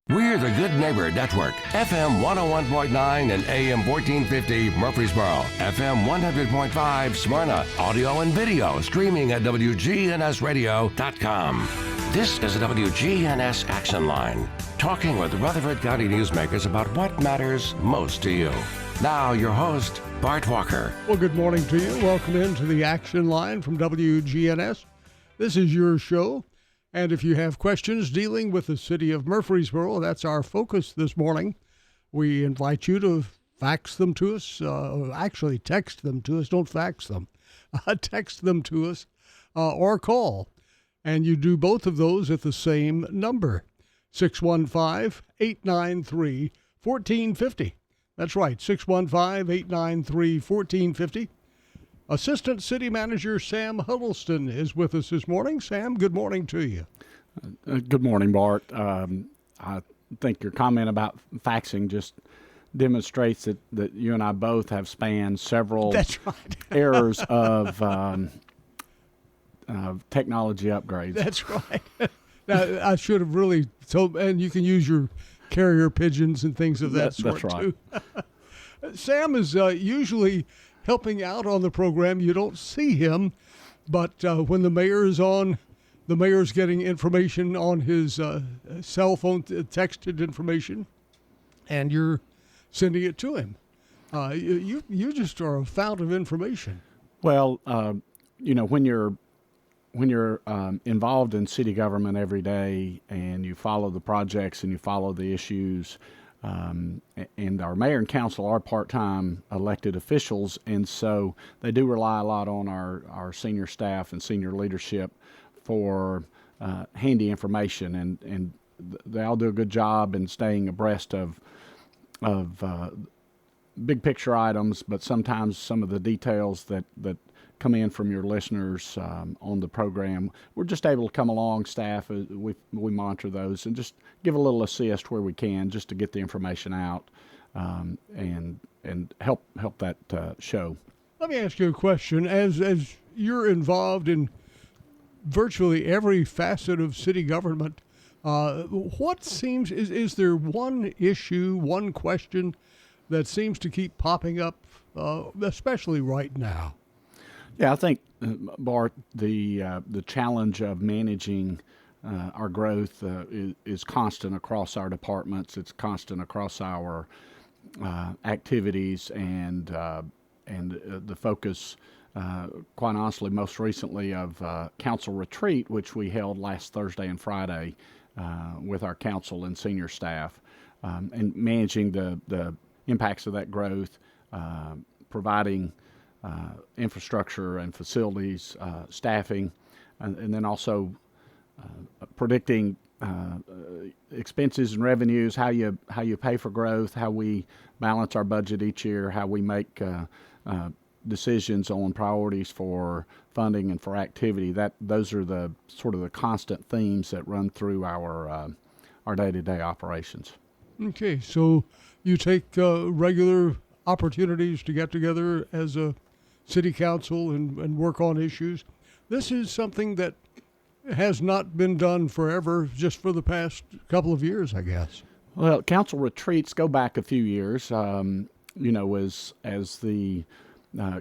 We're the Good Neighbor Network, FM 101.9 and AM 1450 Murfreesboro, FM 100.5 Smyrna, audio and video streaming at WGNSradio.com. This is the WGNS Action Line, talking with Rutherford County newsmakers about what matters most to you. Now, your host, Bart Walker. Well, good morning to you. Welcome into the Action Line from WGNS. This is your show. And if you have questions dealing with the city of Murfreesboro, that's our focus this morning. We invite you to fax them to us, actually text them to us, don't fax them. Text them to us or call. And you do both of those at the same number, 615-893-1450. That's right, 615-893-1450. Assistant City Manager Sam Huddleston is with us this morning. Sam, good morning to you. Good morning, Bart. I think your comment about faxing just demonstrates that you and I both have spanned several eras of technology upgrades. That's right. Now, I should have really told, and you can use your carrier pigeons and things of that sort, that's right. too. Sam is usually helping out on the program. You don't see him, but when the mayor is on, the mayor's getting information on his cell phone, texted information, and you're sending it to him. You just are a fount of information. Well, when you're involved in city government every day and you follow the projects and you follow the issues, and our mayor and council are part-time elected officials, and so they do rely a lot on our senior staff and senior leadership for handy information, and they all do a good job in staying abreast of big picture items, but sometimes some of the details that come in from your listeners on the program, we're just able to come along, staff, we monitor those and just give a little assist where we can just to get the information out and help that show. Let me ask you a question. As you're involved in virtually every facet of city government, what seems, is there one issue, one question that seems to keep popping up, especially right now? Yeah, I think, Bart, the challenge of managing our growth is constant across our departments. It's constant across our activities, and the focus, quite honestly, most recently of council retreat, which we held last Thursday and Friday with our council and senior staff, and managing the impacts of that growth, providing infrastructure and facilities, staffing, and then also predicting expenses and revenues, how you pay for growth, how we balance our budget each year, how we make decisions on priorities for funding and for activity. Those are the sort of the constant themes that run through our day-to-day operations. Okay, so you take regular opportunities to get together as a city council and work on issues. This is something that has not been done forever, just for the past couple of years, I guess. Well, council retreats go back a few years. As the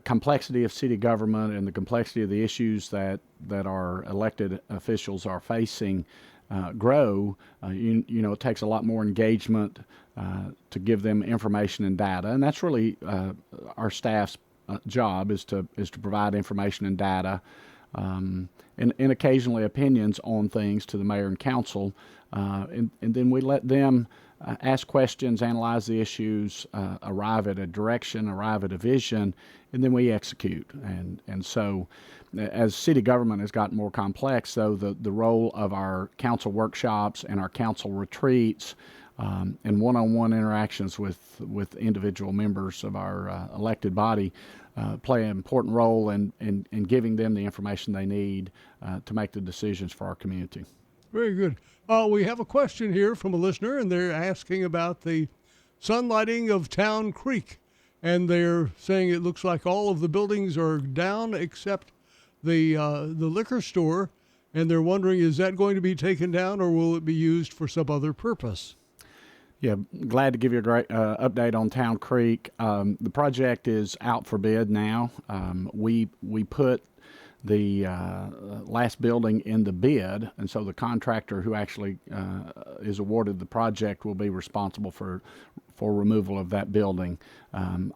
complexity of city government and the complexity of the issues that our elected officials are facing grow, it takes a lot more engagement to give them information and data, and that's really our staff's job is to provide information and data, and occasionally opinions on things to the mayor and council, and then we let them ask questions, analyze the issues, arrive at a direction, arrive at a vision, and then we execute. And so as city government has gotten more complex, though, the role of our council workshops and our council retreats and one-on-one interactions with individual members of our elected body play an important role in giving them the information they need to make the decisions for our community. Very good. We have a question here from a listener, and they're asking about the sunlighting of Town Creek. And they're saying it looks like all of the buildings are down except the liquor store. And they're wondering, is that going to be taken down or will it be used for some other purpose? Yeah, glad to give you a great update on Town Creek. The project is out for bid now. We put the last building in the bid, and so the contractor who actually is awarded the project will be responsible for removal of that building.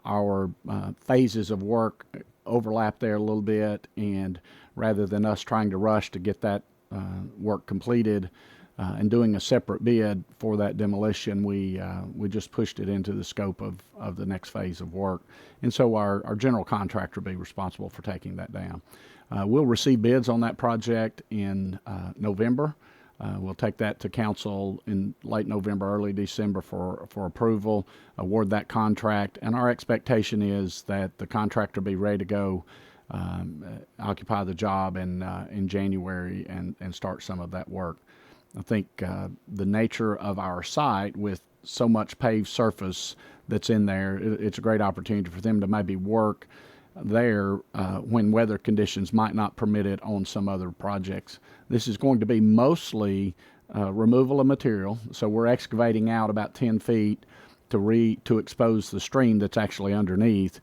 Our phases of work overlap there a little bit, and rather than us trying to rush to get that work completed and doing a separate bid for that demolition, we just pushed it into the scope of the next phase of work. And so our general contractor will be responsible for taking that down. We'll receive bids on that project in November. We'll take that to council in late November, early December for approval, award that contract, and our expectation is that the contractor be ready to go, occupy the job in January and start some of that work. I think the nature of our site with so much paved surface that's in there, it's a great opportunity for them to maybe work there when weather conditions might not permit it on some other projects. This is going to be mostly removal of material, so we're excavating out about 10 feet to expose the stream that's actually underneath.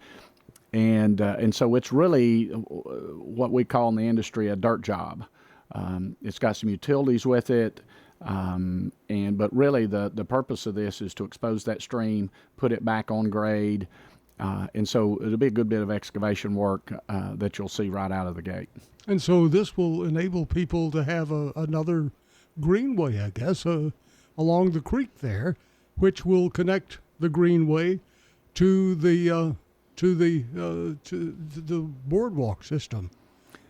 And so it's really what we call in the industry a dirt job. It's got some utilities with it, but really the purpose of this is to expose that stream, put it back on grade, and so it'll be a good bit of excavation work that you'll see right out of the gate. And so this will enable people to have another greenway, I guess, along the creek there, which will connect the greenway to the boardwalk system.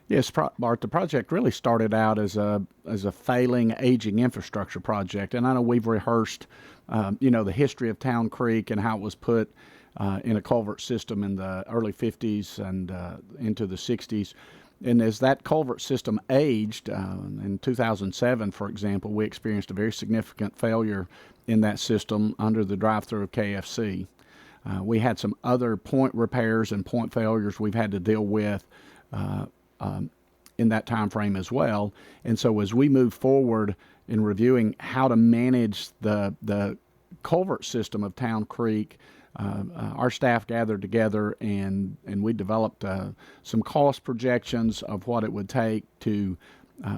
Yes, Bart, the project really started out as a failing, aging infrastructure project. And I know we've rehearsed, the history of Town Creek and how it was put in a culvert system in the early 50s and into the 60s. And as that culvert system aged, in 2007, for example, we experienced a very significant failure in that system under the drive-through of KFC. We had some other point repairs and point failures we've had to deal with in that time frame as well. And so as we move forward in reviewing how to manage the culvert system of Town Creek, our staff gathered together and we developed some cost projections of what it would take to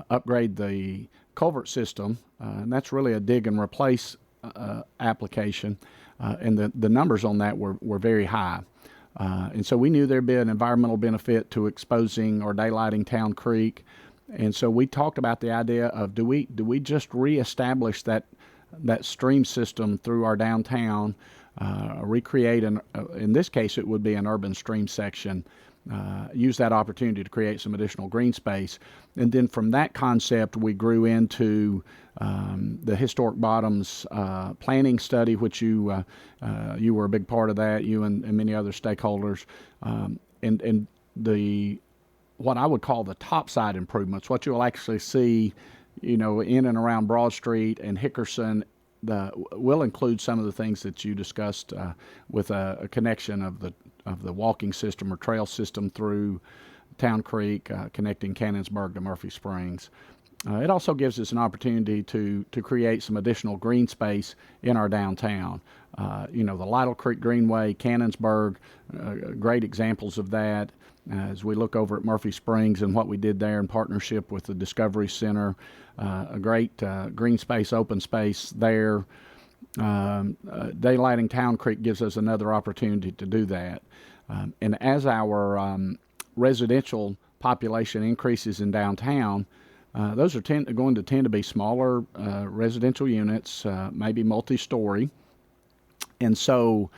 upgrade the culvert system. And that's really a dig and replace application. And the numbers on that were very high. And so we knew there'd be an environmental benefit to exposing or daylighting Town Creek. And so we talked about the idea of do we just reestablish that stream system through our downtown, recreate in this case it would be an urban stream section, use that opportunity to create some additional green space. And then from that concept we grew into the Historic Bottoms planning study, which you were a big part of that, you and many other stakeholders, and the what I would call the topside improvements, what you'll actually see, in and around Broad Street and Hickerson, will include some of the things that you discussed with a connection of the walking system or trail system through Town Creek, connecting Cannonsburg to Murphy Springs. It also gives us an opportunity to create some additional green space in our downtown. The Lytle Creek Greenway, Cannonsburg, great examples of that. As we look over at Murphy Springs and what we did there in partnership with the Discovery Center, a great green space, open space there. Daylighting Town Creek gives us another opportunity to do that. And as our residential population increases in downtown, those are going to tend to be smaller residential units, maybe multi-story. And so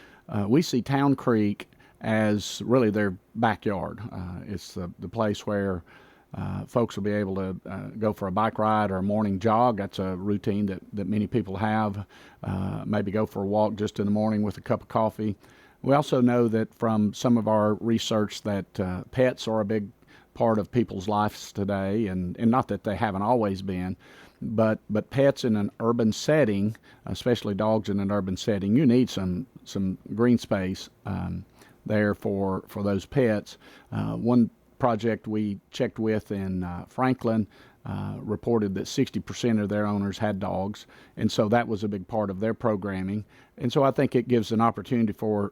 we see Town Creek as really their backyard. It's the place where folks will be able to go for a bike ride or a morning jog. That's a routine that many people have. Maybe go for a walk just in the morning with a cup of coffee. We also know that from some of our research that pets are a big part of people's lives today, and not that they haven't always been, but pets in an urban setting, especially dogs in an urban setting, you need some green space there for those pets. One project we checked with in Franklin, reported that 60% of their owners had dogs, and so that was a big part of their programming. And so I think it gives an opportunity for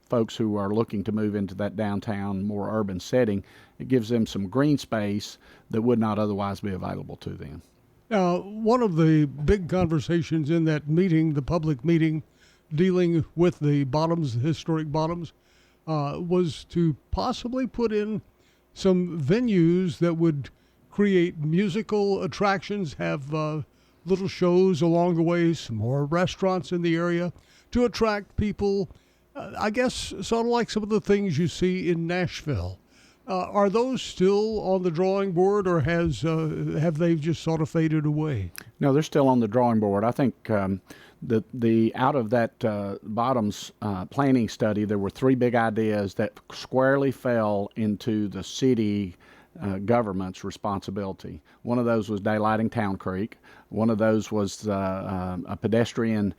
folks who are looking to move into that downtown, more urban setting. It gives them some green space that would not otherwise be available to them. Now, one of the big conversations in that meeting, the public meeting dealing with the bottoms, the historic bottoms, was to possibly put in some venues that would create musical attractions, have little shows along the way, some more restaurants in the area to attract people. I guess sort of like some of the things you see in Nashville. Are those still on the drawing board, or have they just sort of faded away? No, they're still on the drawing board. I think the out of that bottoms planning study, there were three big ideas that squarely fell into the city government's responsibility. One of those was daylighting Town Creek. One of those was a pedestrian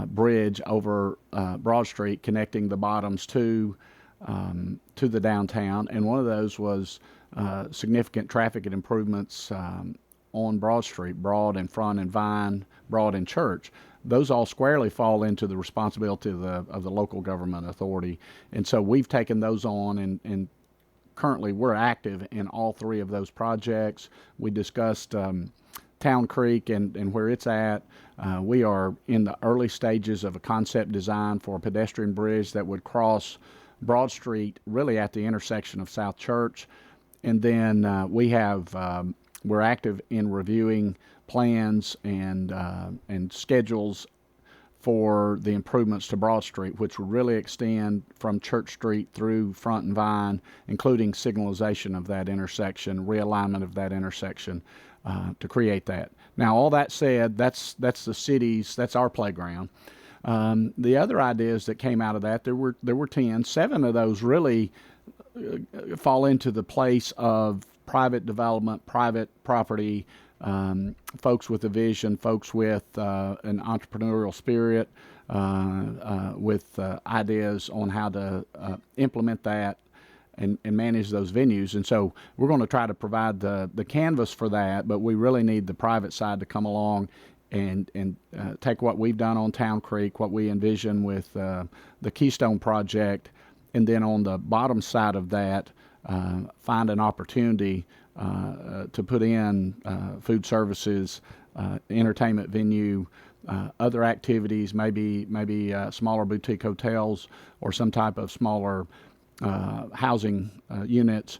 bridge over Broad Street connecting the bottoms to the downtown, and one of those was significant traffic improvements on Broad Street, Broad and Front and Vine, Broad and Church. Those all squarely fall into the responsibility of the local government authority, and so we've taken those on, and currently we're active in all three of those projects. We discussed Town Creek and where it's at. We are in the early stages of a concept design for a pedestrian bridge that would cross Broad Street, really at the intersection of South Church. And then we're active in reviewing plans and schedules for the improvements to Broad Street, which would really extend from Church Street through Front and Vine, including signalization of that intersection, realignment of that intersection to create that. Now, all that said, that's the city's, that's our playground. The other ideas that came out of that, there were 10. 7 of those really fall into the place of private development, private property, folks with a vision, folks with an entrepreneurial spirit, with ideas on how to implement that and manage those venues. And so we're going to try to provide the canvas for that, but we really need the private side to come along and take what we've done on Town Creek, what we envision with the Keystone Project, and then on the bottom side of that, find an opportunity to put in food services, entertainment venue, other activities, maybe smaller boutique hotels or some type of smaller housing units,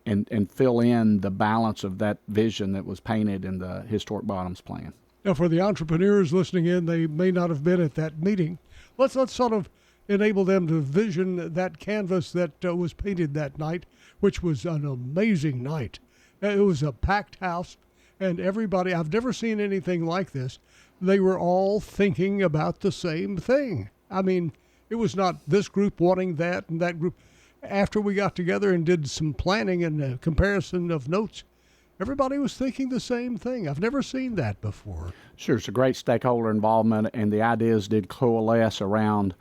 and fill in the balance of that vision that was painted in the Historic Bottoms Plan. Now, for the entrepreneurs listening in, they may not have been at that meeting. Let's sort of enable them to vision that canvas that was painted that night, which was an amazing night. It was a packed house, and everybody, I've never seen anything like this. They were all thinking about the same thing. I mean, it was not this group wanting that and that group. After we got together and did some planning and a comparison of notes, everybody was thinking the same thing. I've never seen that before. Sure, it's a great stakeholder involvement, and the ideas did coalesce around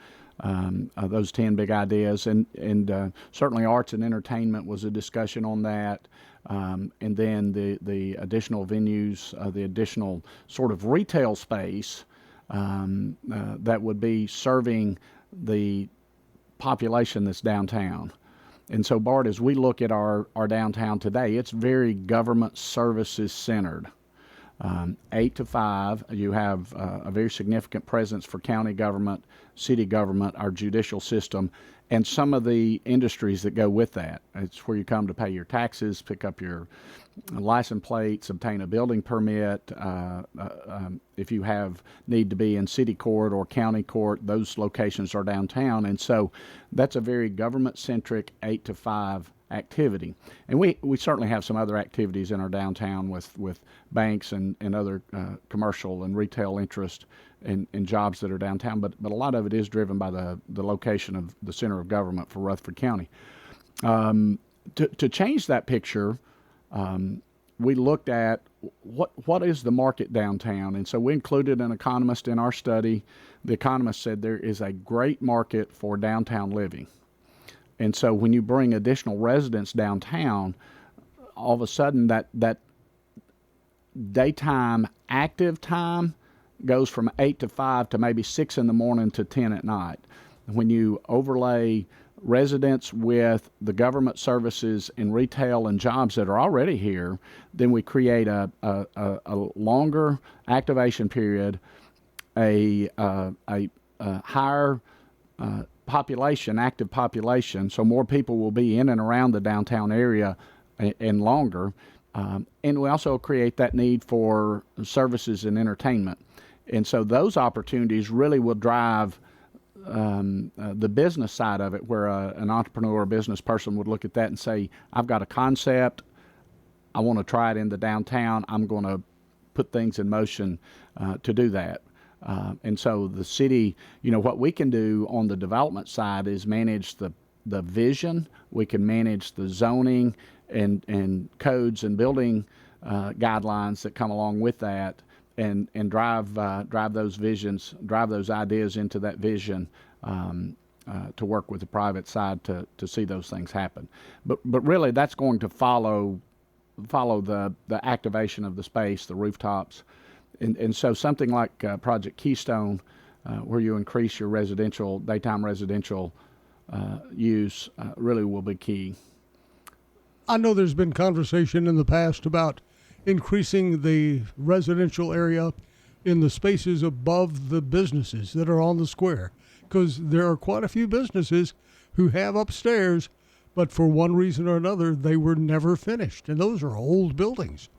those 10 big ideas. And certainly arts and entertainment was a discussion on that. And then the additional venues, the additional sort of retail space that would be serving the population that's downtown. And so, Bart, as we look at our downtown today, it's very government services centered. 8 to 5, you have a very significant presence for county government, city government, our judicial system, and some of the industries that go with that. It's where you come to pay your taxes, pick up your license plates, obtain a building permit. If you need to be in city court or county court, those locations are downtown. And so that's a very government-centric 8 to 5 activity. And we certainly have some other activities in our downtown with banks and other commercial and retail interest and jobs that are downtown, but a lot of it is driven by the location of the center of government for Rutherford County. To change that picture, we looked at what is the market downtown, and so we included an economist in our study. The economist said there is a great market for downtown living. And so when you bring additional residents downtown, all of a sudden that daytime active time goes from 8 to 5 to maybe 6 in the morning to 10 at night. When you overlay residents with the government services and retail and jobs that are already here, then we create a longer activation period, a higher population, active population, so more people will be in and around the downtown area and longer. And we also create that need for services and entertainment. And so those opportunities really will drive the business side of it, where an entrepreneur or business person would look at that and say, I've got a concept, I want to try it in the downtown, I'm going to put things in motion to do that. And so the city, what we can do on the development side is manage the vision, we can manage the zoning and codes and building guidelines that come along with that, and drive those visions, drive those ideas into that vision to work with the private side to see those things happen. But really, that's going to follow the activation of the space, the rooftops, and so something like Project Keystone, where you increase your daytime residential use, really will be key. I know there's been conversation in the past about increasing the residential area in the spaces above the businesses that are on the square, because there are quite a few businesses who have upstairs, but for one reason or another, they were never finished, and those are old buildings.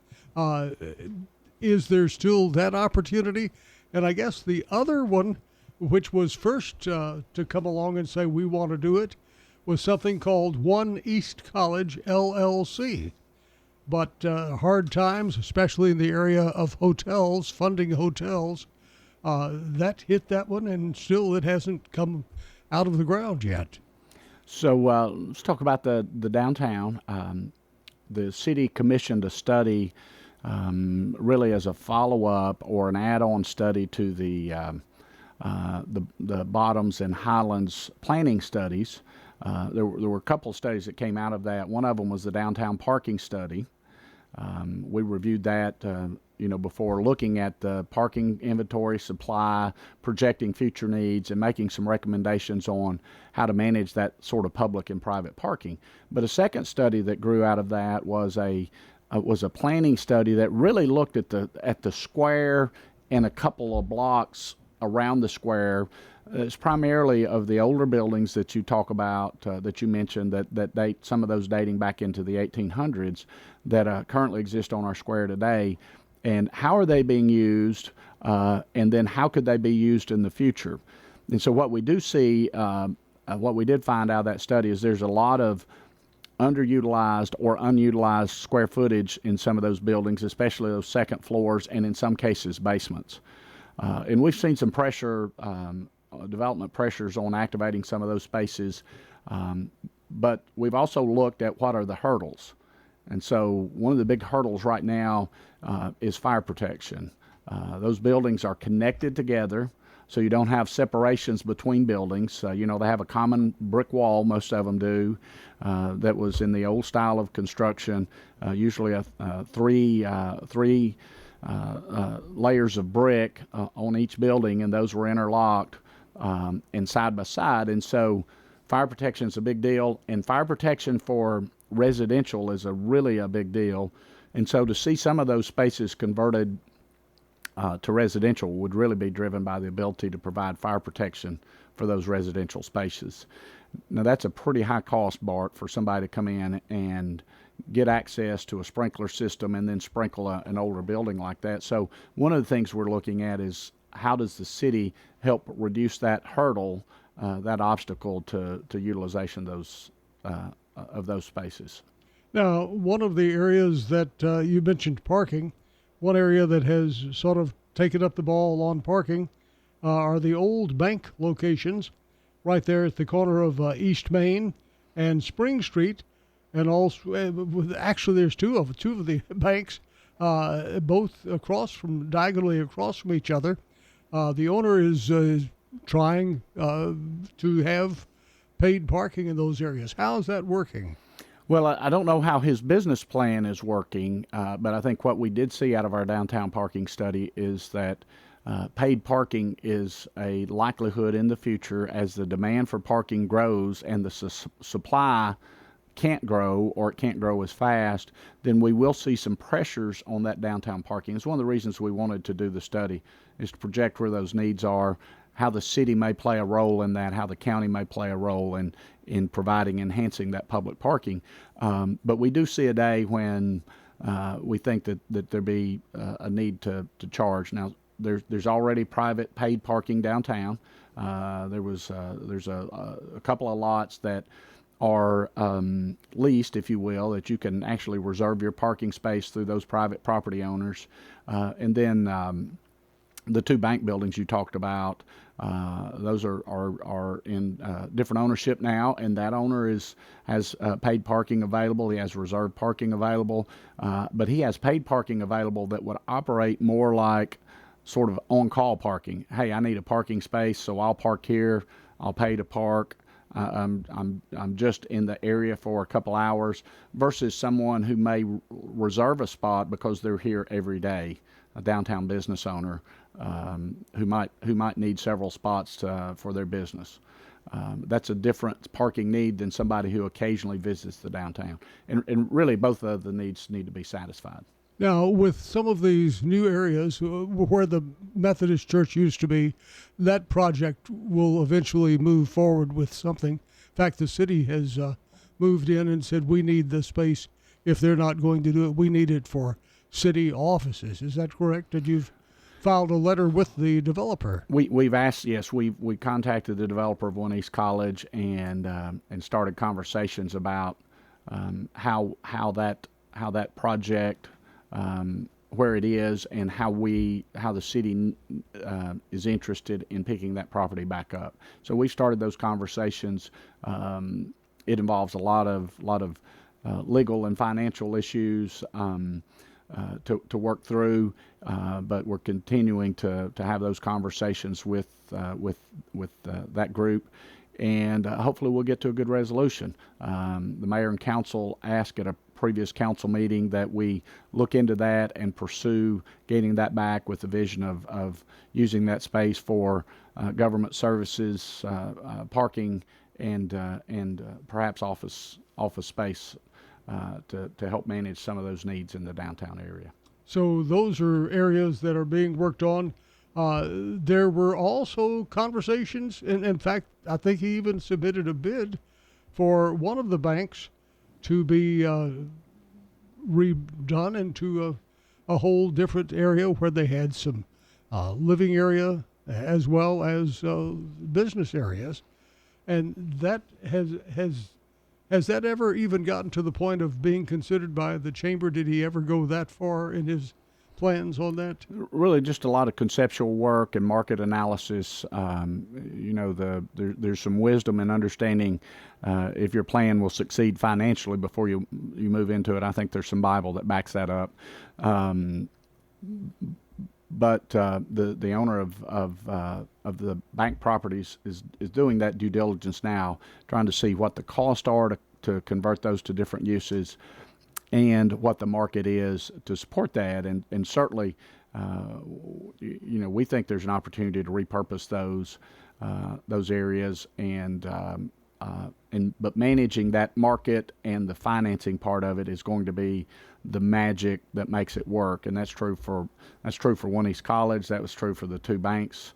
Is there still that opportunity? And I guess the other one, which was first to come along and say we want to do it, was something called One East College LLC. But hard times, especially in the area of hotels, funding hotels, that hit that one, and still it hasn't come out of the ground yet. So let's talk about the downtown. The city commissioned a study really as a follow-up or an add-on study to the Bottoms and Highlands planning studies. There were a couple of studies that came out of that. One of them was the downtown parking study. We reviewed that, before looking at the parking inventory, supply, projecting future needs, and making some recommendations on how to manage that sort of public and private parking. But a second study that grew out of that was a planning study that really looked at the square and a couple of blocks around the square. It's primarily of the older buildings that you talk about, that you mentioned, that date, some of those dating back into the 1800s, that currently exist on our square today. And how are they being used, and then how could they be used in the future? And so what we do see, what we did find out of that study is there's a lot of underutilized or unutilized square footage in some of those buildings, especially those second floors and in some cases basements. And we've seen some pressure, development pressures on activating some of those spaces, but we've also looked at what are the hurdles. And so one of the big hurdles right now is fire protection. Those buildings are connected together, so you don't have separations between buildings. They have a common brick wall, most of them do, that was in the old style of construction, usually three layers of brick on each building, and those were interlocked and side by side. And so fire protection is a big deal, and fire protection for residential is really a big deal. And so to see some of those spaces converted to residential would really be driven by the ability to provide fire protection for those residential spaces. Now, that's a pretty high cost, Bart, for somebody to come in and get access to a sprinkler system and then sprinkle an older building like that. So one of the things we're looking at is how does the city help reduce that hurdle, that obstacle to utilization of those spaces. Now, one of the areas that you mentioned parking, one area that has sort of taken up the ball on parking are the old bank locations right there at the corner of East Main and Spring Street. And also, actually, there's two of the banks, both diagonally across from each other. The owner is trying to have paid parking in those areas. How is that working? Well, I don't know how his business plan is working, but I think what we did see out of our downtown parking study is that paid parking is a likelihood in the future as the demand for parking grows and the supply can't grow, or it can't grow as fast, then we will see some pressures on that downtown parking. It's one of the reasons we wanted to do the study, is to project where those needs are, how the city may play a role in that, how the county may play a role in providing, enhancing that public parking. But we do see a day when we think that there be a need to charge. Now, there's already private paid parking downtown. There's a couple of lots that are leased, if you will, that you can actually reserve your parking space through those private property owners. And then the two bank buildings you talked about, those are in different ownership now, and that owner has paid parking available. He has reserved parking available, but he has paid parking available that would operate more like sort of on-call parking. Hey, I need a parking space, so I'll park here. I'll pay to park. I'm just in the area for a couple hours, versus someone who may reserve a spot because they're here every day, a downtown business owner who might need several spots for their business. That's a different parking need than somebody who occasionally visits the downtown. And really, both of the needs need to be satisfied. Now, with some of these new areas where the Methodist Church used to be, that project will eventually move forward with something. In fact, the city has moved in and said, we need the space. If they're not going to do it, we need it for city offices. Is that correct? Did you've filed a letter with the developer? We've asked, yes, we contacted the developer of One East College and started conversations about how that project, where it is, and how the city is interested in picking that property back up. So we started those conversations. It involves a lot of legal and financial issues to work through, but we're continuing to have those conversations with that group, and hopefully we'll get to a good resolution. The mayor and council asked at a previous council meeting that we look into that and pursue getting that back with the vision of using that space for government services, parking, and perhaps office space to help manage some of those needs in the downtown area. So those are areas that are being worked on. There were also conversations, and in fact, I think he even submitted a bid for one of the banks to be redone into a whole different area where they had some living area as well as business areas. And that has that ever even gotten to the point of being considered by the chamber? Did he ever go that far in his plans on that? Really just a lot of conceptual work and market analysis. There's some wisdom in understanding if your plan will succeed financially before you move into it. I think there's some Bible that backs that up. But the owner of the bank properties is doing that due diligence now, trying to see what the costs are to convert those to different uses, and what the market is to support that. And certainly, we think there's an opportunity to repurpose those areas, but managing that market and the financing part of it is going to be the magic that makes it work. And that's true for One East College. That was true for the two banks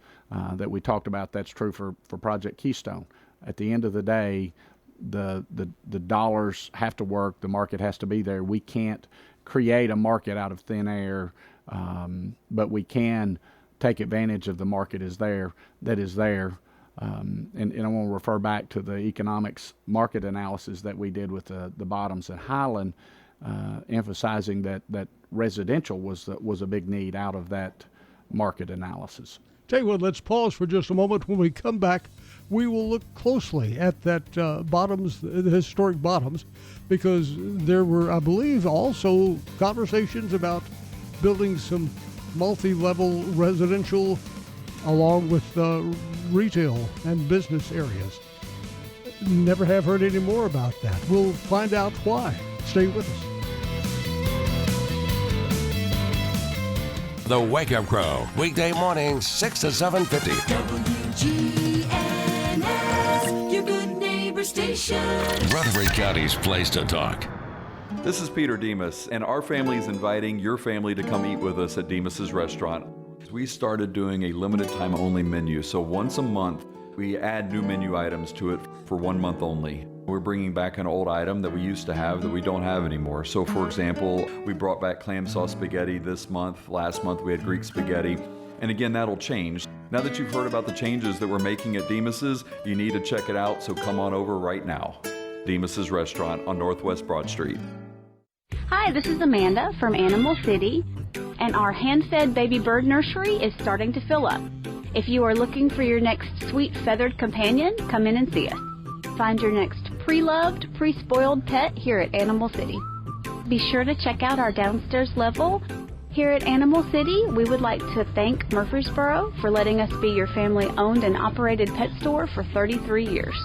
that we talked about. That's true for Project Keystone. At the end of the day, the dollars have to work. The market has to be there. We can't create a market out of thin air, but we can take advantage of the market that is there. And I want to refer back to the economics market analysis that we did with the bottoms at Highland, emphasizing that residential was a big need out of that market analysis. Tell you what, let's pause for just a moment. When we come back, we will look closely at that bottoms, the historic bottoms, because there were, I believe, also conversations about building some multi-level residential along with retail and business areas. never have heard any more about that. We'll find out why. Stay with us. The Wake Up Crew, weekday mornings, 6 to 7:50. WGNS, your good neighbor station. Rutherford County's place to talk. This is Peter Demas, and our family is inviting your family to come eat with us at Demas's restaurant. We started doing a limited time only menu, so once a month we add new menu items to it for 1 month only. We're bringing back an old item that we used to have that we don't have anymore. So for example, we brought back clam sauce spaghetti this month. Last month we had Greek spaghetti. And again, that'll change. Now that you've heard about the changes that we're making at Demas's, you need to check it out, so come on over right now. Demas's Restaurant on Northwest Broad Street. Hi, this is Amanda from Animal City, and our hand-fed baby bird nursery is starting to fill up. If you are looking for your next sweet feathered companion, come in and see us. Find your next pre-loved, pre-spoiled pet here at Animal City. Be sure to check out our downstairs level. Here at Animal City, we would like to thank Murfreesboro for letting us be your family-owned and operated pet store for 33 years.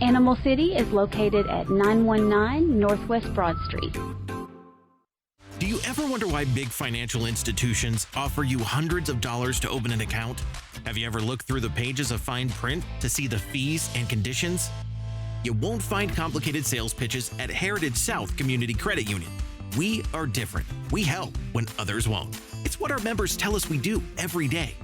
Animal City is located at 919 Northwest Broad Street. Do you ever wonder why big financial institutions offer you hundreds of dollars to open an account? Have you ever looked through the pages of fine print to see the fees and conditions? You won't find complicated sales pitches at Heritage South Community Credit Union. We are different. We help when others won't. It's what our members tell us we do every day.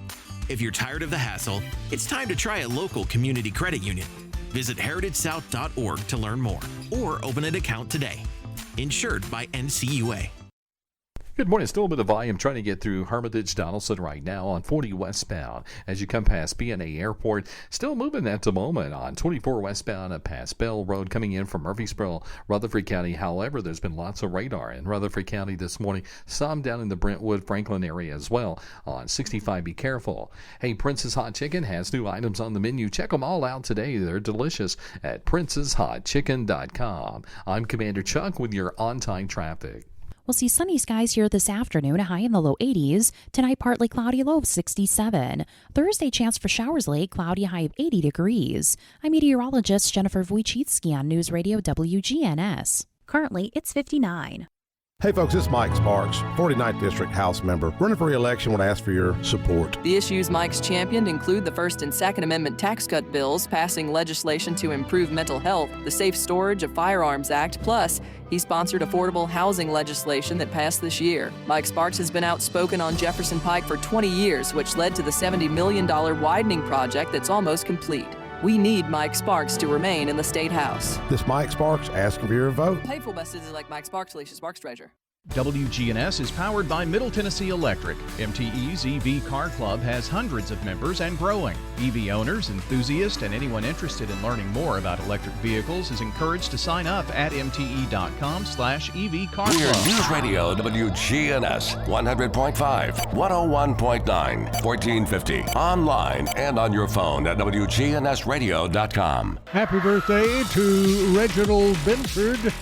If you're tired of the hassle, it's time to try a local community credit union. Visit heritagesouth.org to learn more or open an account today. Insured by NCUA. Good morning. Still a bit of volume trying to get through Hermitage Donaldson right now on 40 westbound. As you come past BNA Airport, still moving at the moment on 24 westbound past Bell Road coming in from Murfreesboro, Rutherford County. However, there's been lots of radar in Rutherford County this morning. Some down in the Brentwood, Franklin area as well. On 65, be careful. Hey, Prince's Hot Chicken has new items on the menu. Check them all out today. They're delicious at princeshotchicken.com. I'm Commander Chuck with your on-time traffic. We'll see sunny skies here this afternoon, a high in the low 80s. Tonight, partly cloudy, low of 67. Thursday, chance for showers late, cloudy, high of 80 degrees. I'm meteorologist Jennifer Wojcicki on News Radio WGNS. Currently, it's 59. Hey folks, it's Mike Sparks, 49th District House member. Running for re-election, would ask for your support. The issues Mike's championed include the First and Second Amendment tax cut bills, passing legislation to improve mental health, the Safe Storage of Firearms Act, plus he sponsored affordable housing legislation that passed this year. Mike Sparks has been outspoken on Jefferson Pike for 20 years, which led to the $70 million widening project that's almost complete. We need Mike Sparks to remain in the State House. This Mike Sparks asking for your vote. Paid for by citizens like Mike Sparks, Alicia Sparks, Treasurer. WGNS is powered by Middle Tennessee Electric. MTE's EV Car Club has hundreds of members and growing. EV owners, enthusiasts, and anyone interested in learning more about electric vehicles is encouraged to sign up at mte.com/EV Car Club. We're News Radio WGNS 100.5, 101.9, 1450. Online and on your phone at WGNSradio.com. Happy birthday to Reginald Binford.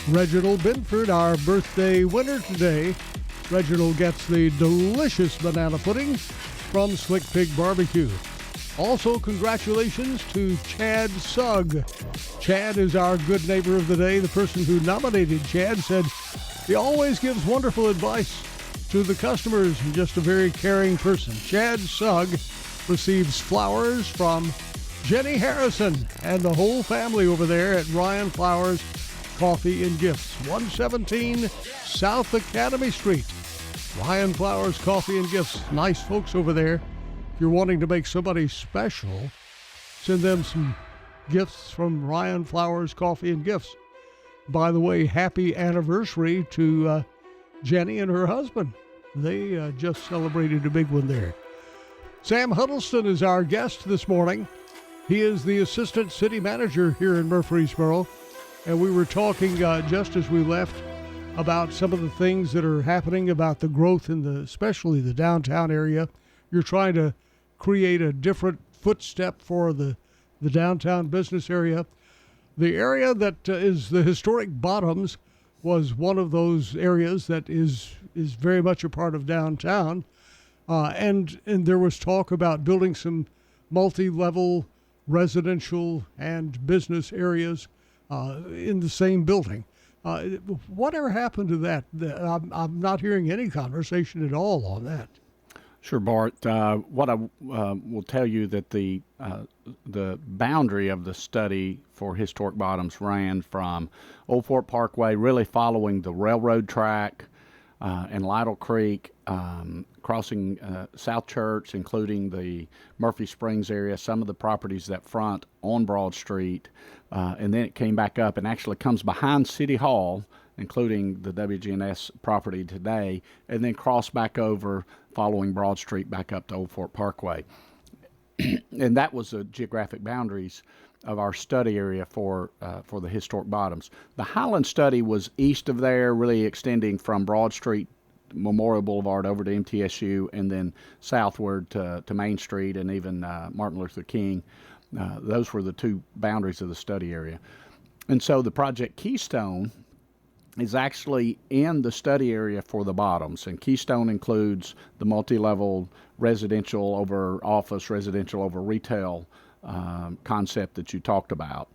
Reginald Binford, our birthday winner today. Reginald gets the delicious banana pudding from Slick Pig Barbecue. Also, congratulations to Chad Sugg. Chad is our good neighbor of the day. The person who nominated Chad said he always gives wonderful advice to the customers and just a very caring person. Chad Sugg receives flowers from Jenny Harrison and the whole family over there at Ryan Flowers Coffee and Gifts, 117 South Academy Street. Ryan Flowers Coffee and Gifts. Nice folks over there. If you're wanting to make somebody special, send them some gifts from Ryan Flowers Coffee and Gifts. By the way, happy anniversary to Jenny and her husband. They just celebrated a big one there. Sam Huddleston is our guest this morning. He is the assistant city manager here in Murfreesboro. And we were talking just as we left about some of the things that are happening about the growth in especially the downtown area. You're trying to create a different footstep for the downtown business area. The area that is the historic Bottoms was one of those areas that is very much a part of downtown. And there was talk about building some multi-level residential and business areas in the same building. Whatever happened to that? I'm not hearing any conversation at all on that. Sure, Bart. What I will tell you that the boundary of the study for historic bottoms ran from Old Fort Parkway, really following the railroad track and Lytle Creek, crossing South Church, including the Murphy Springs area, some of the properties that front on Broad Street, and then it came back up and actually comes behind City Hall, including the WGNS property today, and then cross back over following Broad Street back up to Old Fort Parkway. And that was the geographic boundaries of our study area for the historic bottoms. The Highland study was east of there, really extending from Broad Street, Memorial Boulevard over to MTSU, and then southward to Main Street and even Martin Luther King. Those were the two boundaries of the study area. And so the Project Keystone is actually in the study area for the bottoms. And Keystone includes the multi-level residential over office, residential over retail concept that you talked about.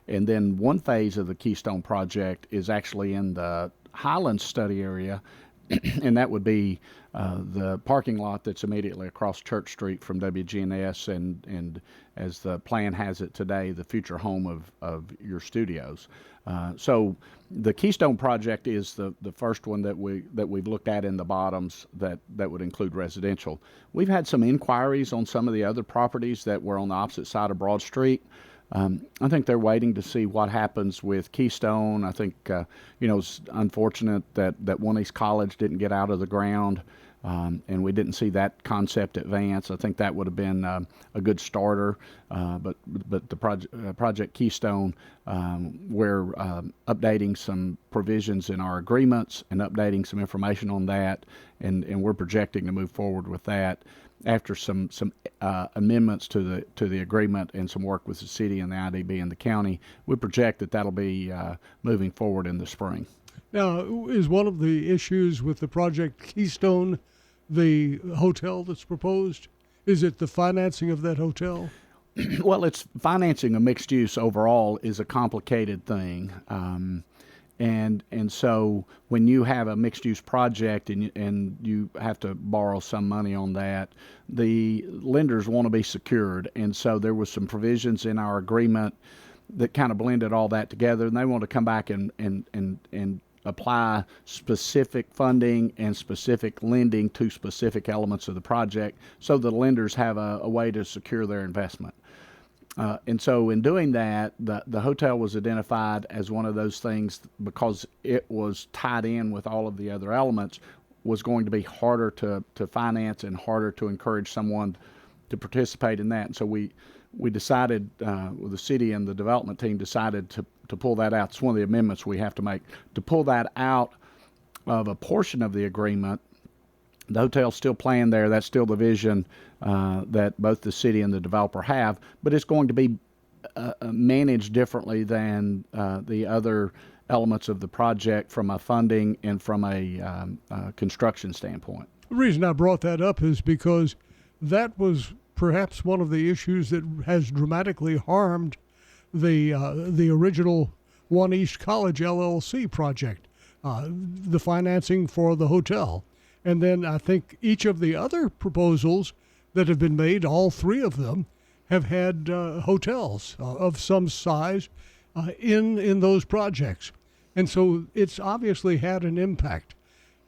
And then one phase of the Keystone project is actually in the Highlands study area, and that would be the parking lot that's immediately across Church Street from WGNS and as the plan has it today, the future home of your studios. So the Keystone project is the first one that we've looked at in the bottoms that would include residential. We've had some inquiries on some of the other properties that were on the opposite side of Broad Street. I think they're waiting to see what happens with Keystone. I think, it's unfortunate that One East College didn't get out of the ground, and we didn't see that concept advance. I think that would have been a good starter, but the Project Keystone, we're updating some provisions in our agreements and updating some information on that, and we're projecting to move forward with that. After some amendments to the agreement and some work with the city and the IDB and the county, we project that'll be moving forward in the spring. Now, is one of the issues with the Project Keystone the hotel that's proposed? Is it the financing of that hotel? Well, it's financing a mixed use overall is a complicated thing. And so when you have a mixed-use project and you have to borrow some money on that, the lenders want to be secured. And so there was some provisions in our agreement that kind of blended all that together, and they want to come back and apply specific funding and specific lending to specific elements of the project so the lenders have a way to secure their investment. And so in doing that, the hotel was identified as one of those things because it was tied in with all of the other elements, was going to be harder to finance and harder to encourage someone to participate in that. And so we decided, the city and the development team decided to pull that out. It's one of the amendments we have to make, to pull that out of a portion of the agreement. The hotel's still planned there. That's still the vision that both the city and the developer have, but it's going to be managed differently than the other elements of the project from a funding and from a construction standpoint. The reason I brought that up is because that was perhaps one of the issues that has dramatically harmed the original One East College LLC project, the financing for the hotel. And then I think each of the other proposals that have been made, all three of them, have had hotels of some size in those projects. And so it's obviously had an impact.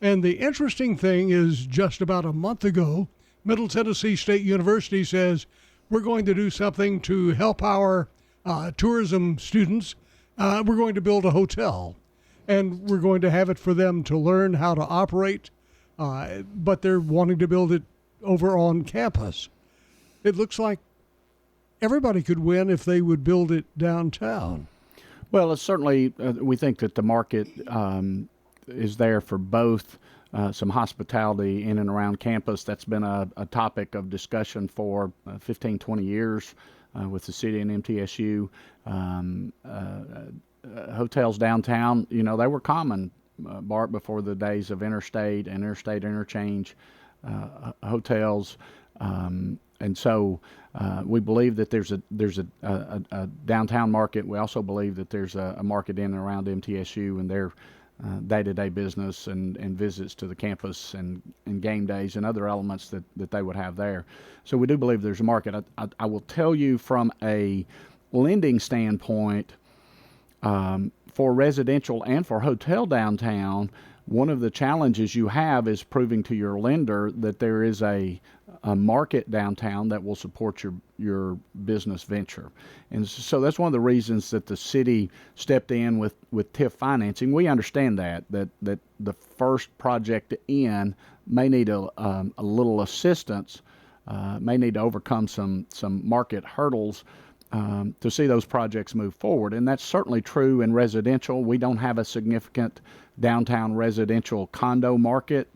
And the interesting thing is just about a month ago, Middle Tennessee State University says, we're going to do something to help our tourism students. We're going to build a hotel, and we're going to have it for them to learn how to operate. But they're wanting to build it over on campus. It looks like everybody could win if they would build it downtown. Well, it's certainly, we think that the market is there for both some hospitality in and around campus. That's been a topic of discussion for 15, 20 years with the city and MTSU. Hotels downtown, they were common, Bart, before the days of interstate and interstate interchange hotels. And so we believe that there's a downtown market. We also believe that there's a market in and around MTSU and their day-to-day business and visits to the campus and game days and other elements that they would have there. So we do believe there's a market. I will tell you from a lending standpoint, for residential and for hotel downtown, one of the challenges you have is proving to your lender that there is a market downtown that will support your business venture. And so that's one of the reasons that the city stepped in with TIF financing. We understand that the first project in may need a little assistance, may need to overcome some market hurdles to see those projects move forward. And that's certainly true in residential. We don't have a significant downtown residential condo market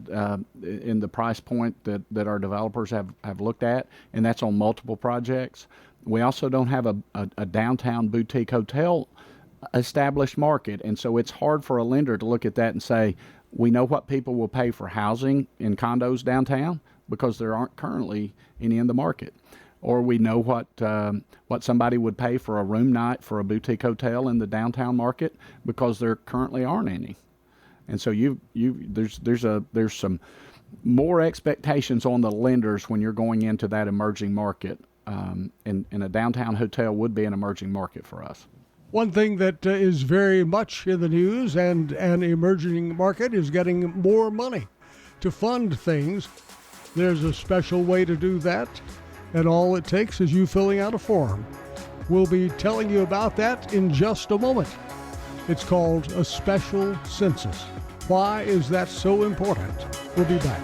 in the price point that our developers have looked at, and that's on multiple projects. We also don't have a downtown boutique hotel established market, and so it's hard for a lender to look at that and say, we know what people will pay for housing in condos downtown because there aren't currently any in the market. Or we know what somebody would pay for a room night for a boutique hotel in the downtown market because there currently aren't any. And so there's some more expectations on the lenders when you're going into that emerging market, and a downtown hotel would be an emerging market for us. One thing that is very much in the news and an emerging market is getting more money to fund things. There's a special way to do that, and all it takes is you filling out a form. We'll be telling you about that in just a moment. It's called a special census. Why is that so important? We'll be back.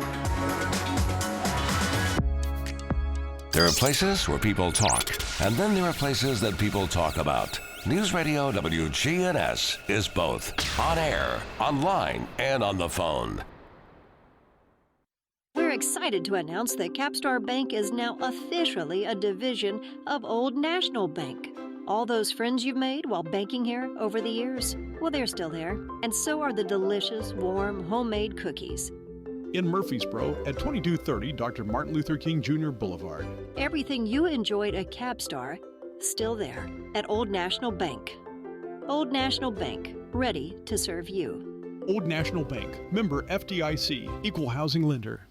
There are places where people talk, and then there are places that people talk about. News Radio WGNS is both on air, online, and on the phone. We're excited to announce that Capstar Bank is now officially a division of Old National Bank. All those friends you've made while banking here over the years, well, they're still there. And so are the delicious, warm, homemade cookies. In Murfreesboro at 2230 Dr. Martin Luther King Jr. Boulevard. Everything you enjoyed at Capstar, still there at Old National Bank. Old National Bank, ready to serve you. Old National Bank, member FDIC, equal housing lender.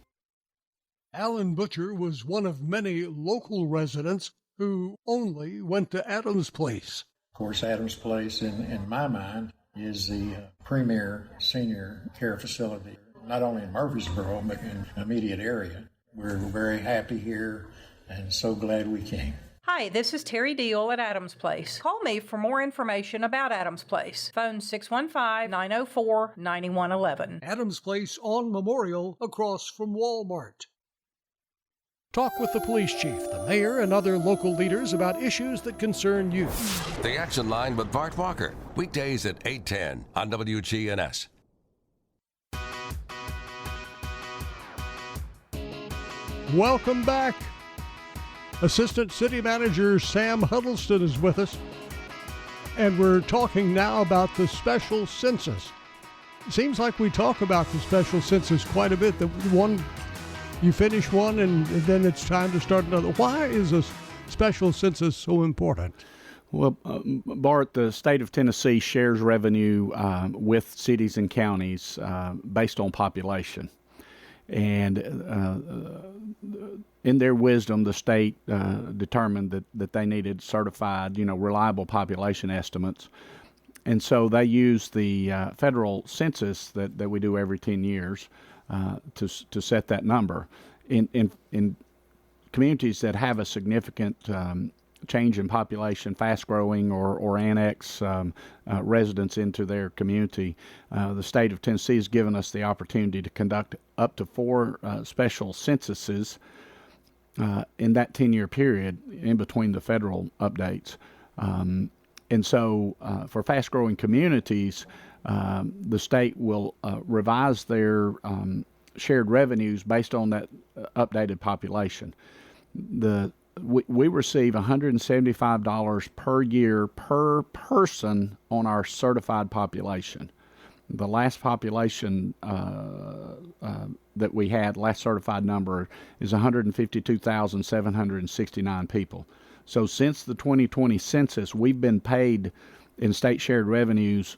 Alan Butcher was one of many local residents who only went to Adams Place. Of course, Adams Place, in my mind, is the premier senior care facility, not only in Murfreesboro, but in the immediate area. We're very happy here and so glad we came. Hi, this is Terry Deal at Adams Place. Call me for more information about Adams Place. Phone 615-904-9111. Adams Place on Memorial, across from Walmart. Talk with the police chief, the mayor, and other local leaders about issues that concern you. The Action Line with Bart Walker, weekdays at 8:10 on WGNS. Welcome back. Assistant City Manager Sam Huddleston is with us, and we're talking now about the special census. It seems like we talk about the special census quite a bit. The one, you finish one and then it's time to start another. Why is a special census so important? Well, Bart, the state of Tennessee shares revenue with cities and counties based on population. And in their wisdom, the state determined that they needed certified, reliable population estimates. And so they use the federal census that we do every 10 years to set that number. In communities that have a significant change in population, fast growing or annex residents into their community, the state of Tennessee has given us the opportunity to conduct up to 4 special censuses in that 10-year period in between the federal updates. And so for fast growing communities, the state will revise their shared revenues based on that updated population. We receive $175 per year per person on our certified population. The last population that we had, last certified number, is 152,769 people. So since the 2020 census, we've been paid in state shared revenues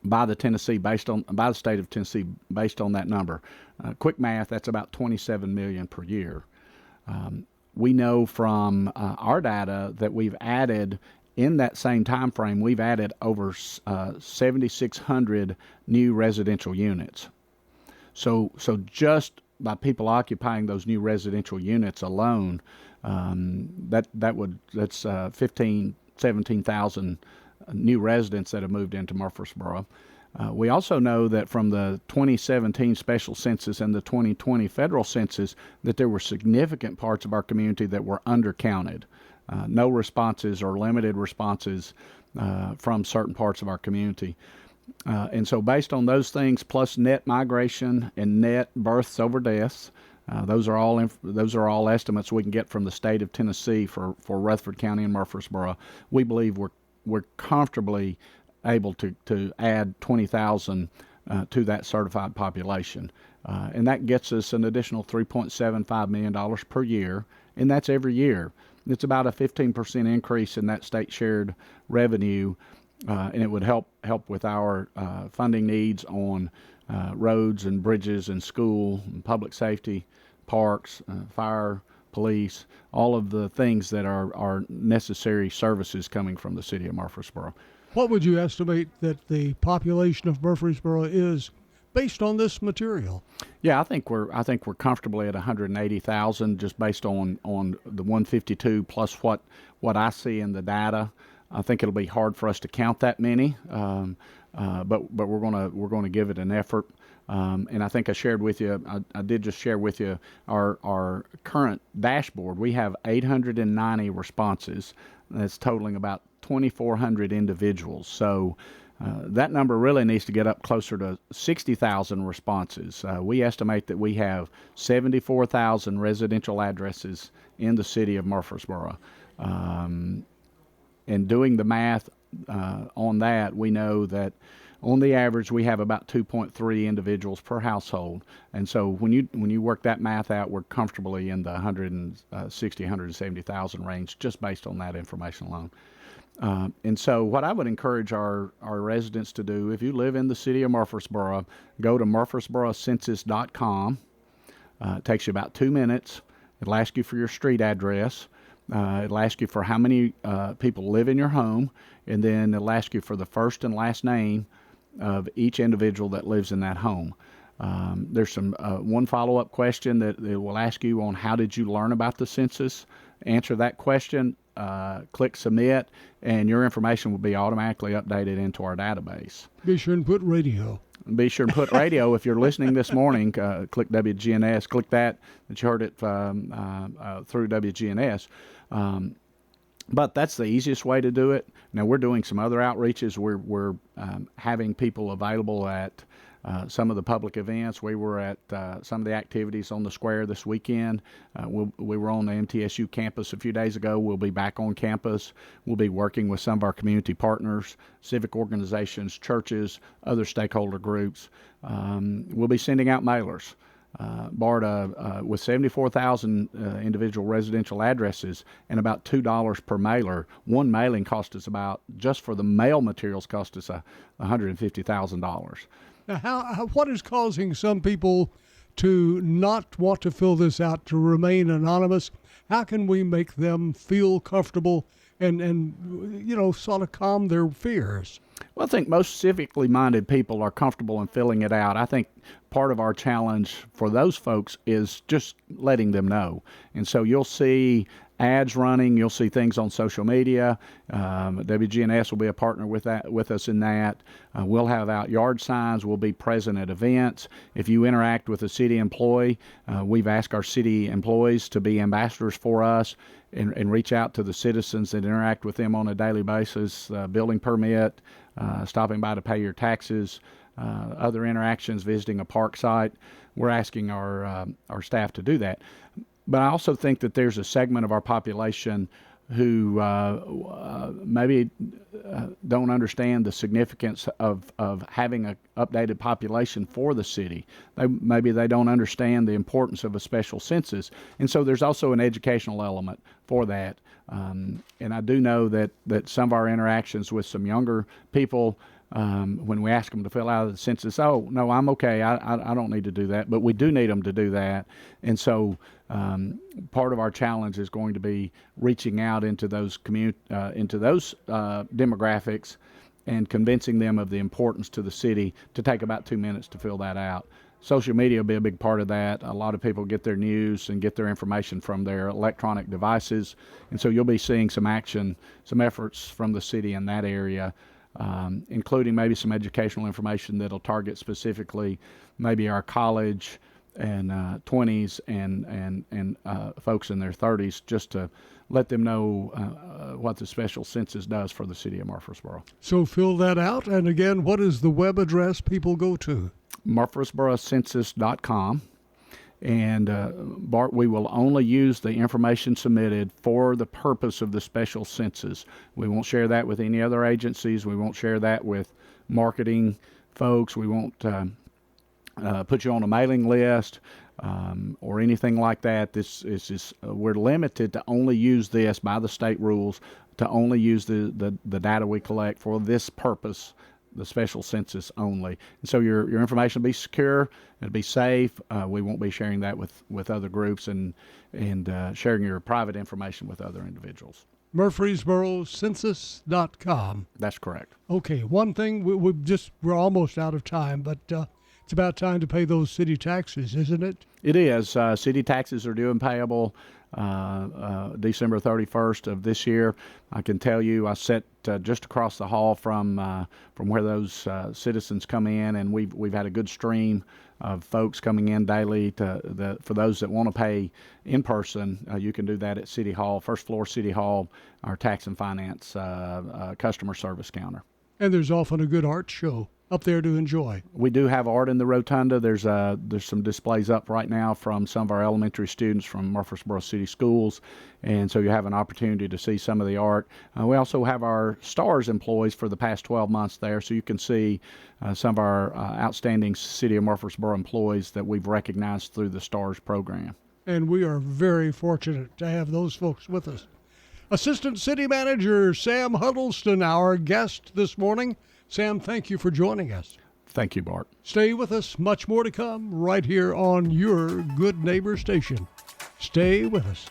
by the state of Tennessee based on that number. Quick math, that's about $27 million per year. We know from our data that we've added in that same time frame, we've added over 7,600 new residential units. So just by people occupying those new residential units alone, that's 17,000 new residents that have moved into Murfreesboro. We also know that from the 2017 special census and the 2020 federal census that there were significant parts of our community that were undercounted. No responses or limited responses from certain parts of our community. And so based on those things, plus net migration and net births over deaths, those are all estimates we can get from the state of Tennessee for Rutherford County and Murfreesboro. We believe we're comfortably able to add 20,000 to that certified population. And that gets us an additional $3.75 million per year, and that's every year. It's about a 15% increase in that state shared revenue, and it would help with our funding needs on roads and bridges and school and public safety, parks, fire, police, all of the things that are necessary services coming from the city of Murfreesboro. What would you estimate that the population of Murfreesboro is based on this material? Yeah, I think we're comfortably at 180,000 just based on the 152 plus what I see in the data. I think it'll be hard for us to count that many, but we're gonna give it an effort. And I think I shared with you, I did just share with you our current dashboard. We have 890 responses. That's totaling about 2,400 individuals. So that number really needs to get up closer to 60,000 responses. We estimate that we have 74,000 residential addresses in the city of Murfreesboro. And doing the math on that, we know that on the average, we have about 2.3 individuals per household. And so when you work that math out, we're comfortably in the 160,000, 170,000 range just based on that information alone. And so what I would encourage our residents to do, if you live in the city of Murfreesboro, go to murfreesborocensus.com. It takes you about 2 minutes. It'll ask you for your street address. It'll ask you for how many people live in your home, and then it'll ask you for the first and last name of each individual that lives in that home. There's some one follow-up question that it will ask you on how did you learn about the census. Answer that question, click submit, and your information will be automatically updated into our database. Be sure and put radio. Be sure and put radio. If you're listening this morning, click WGNS. Click that you heard it through WGNS. But that's the easiest way to do it. Now, we're doing some other outreaches. We're having people available at some of the public events. We were at some of the activities on the square this weekend. We were on the MTSU campus a few days ago. We'll be back on campus. We'll be working with some of our community partners, civic organizations, churches, other stakeholder groups. We'll be sending out mailers. BARDA, with 74,000 individual residential addresses and about $2 per mailer, one mailing cost us about, just for the mail materials, cost us $150,000. Now, what is causing some people to not want to fill this out, to remain anonymous? How can we make them feel comfortable and sort of calm their fears? Well, I think most civically minded people are comfortable in filling it out. I think part of our challenge for those folks is just letting them know. And so you'll see ads running, you'll see things on social media. WGNS will be a partner with us in that. We'll have out yard signs. We'll be present at events. If you interact with a city employee, we've asked our city employees to be ambassadors for us and reach out to the citizens that interact with them on a daily basis, building permit, stopping by to pay your taxes, other interactions, visiting a park site. We're asking our staff to do that. But I also think that there's a segment of our population who maybe don't understand the significance of having an updated population for the city. Maybe they don't understand the importance of a special census. And so there's also an educational element for that. And I do know that some of our interactions with some younger people, when we ask them to fill out the census, oh, no, I'm okay, I don't need to do that. But we do need them to do that. And so part of our challenge is going to be reaching out into those demographics and convincing them of the importance to the city to take about 2 minutes to fill that out. Social media will be a big part of that. A lot of people get their news and get their information from their electronic devices. And so you'll be seeing some action, some efforts from the city in that area, including maybe some educational information that'll target specifically maybe our college and 20s and folks in their 30s, just to let them know what the special census does for the city of Murfreesboro. So fill that out. And again, what is the web address people go to? Murfreesborocensus.com. And Bart, we will only use the information submitted for the purpose of the special census. We won't share that with any other agencies. We won't share that with marketing folks. We won't put you on a mailing list or anything like that. This is just, we're limited to only use this by the state rules, to only use the data we collect for this purpose, the special census only. And so your information will be secure, it'll be safe. We won't be sharing that with other groups and sharing your private information with other individuals. Murfreesborocensus.com. That's correct. Okay, one thing, we're almost out of time, but it's about time to pay those city taxes, isn't it? It is. City taxes are due and payable December 31st of this year. I can tell you, I sat just across the hall from where those citizens come in, and we've had a good stream of folks coming in daily. For those that want to pay in person, you can do that at City Hall, first floor City Hall, our tax and finance customer service counter. And there's often a good art show up there to enjoy. We do have art in the rotunda. There's some displays up right now from some of our elementary students from Murfreesboro City Schools, and so you have an opportunity to see some of the art. We also have our STARS employees for the past 12 months there, so you can see some of our outstanding City of Murfreesboro employees that we've recognized through the STARS program. And we are very fortunate to have those folks with us. Assistant City Manager Sam Huddleston, our guest this morning. Sam, thank you for joining us. Thank you, Bart. Stay with us. Much more to come right here on your Good Neighbor Station. Stay with us.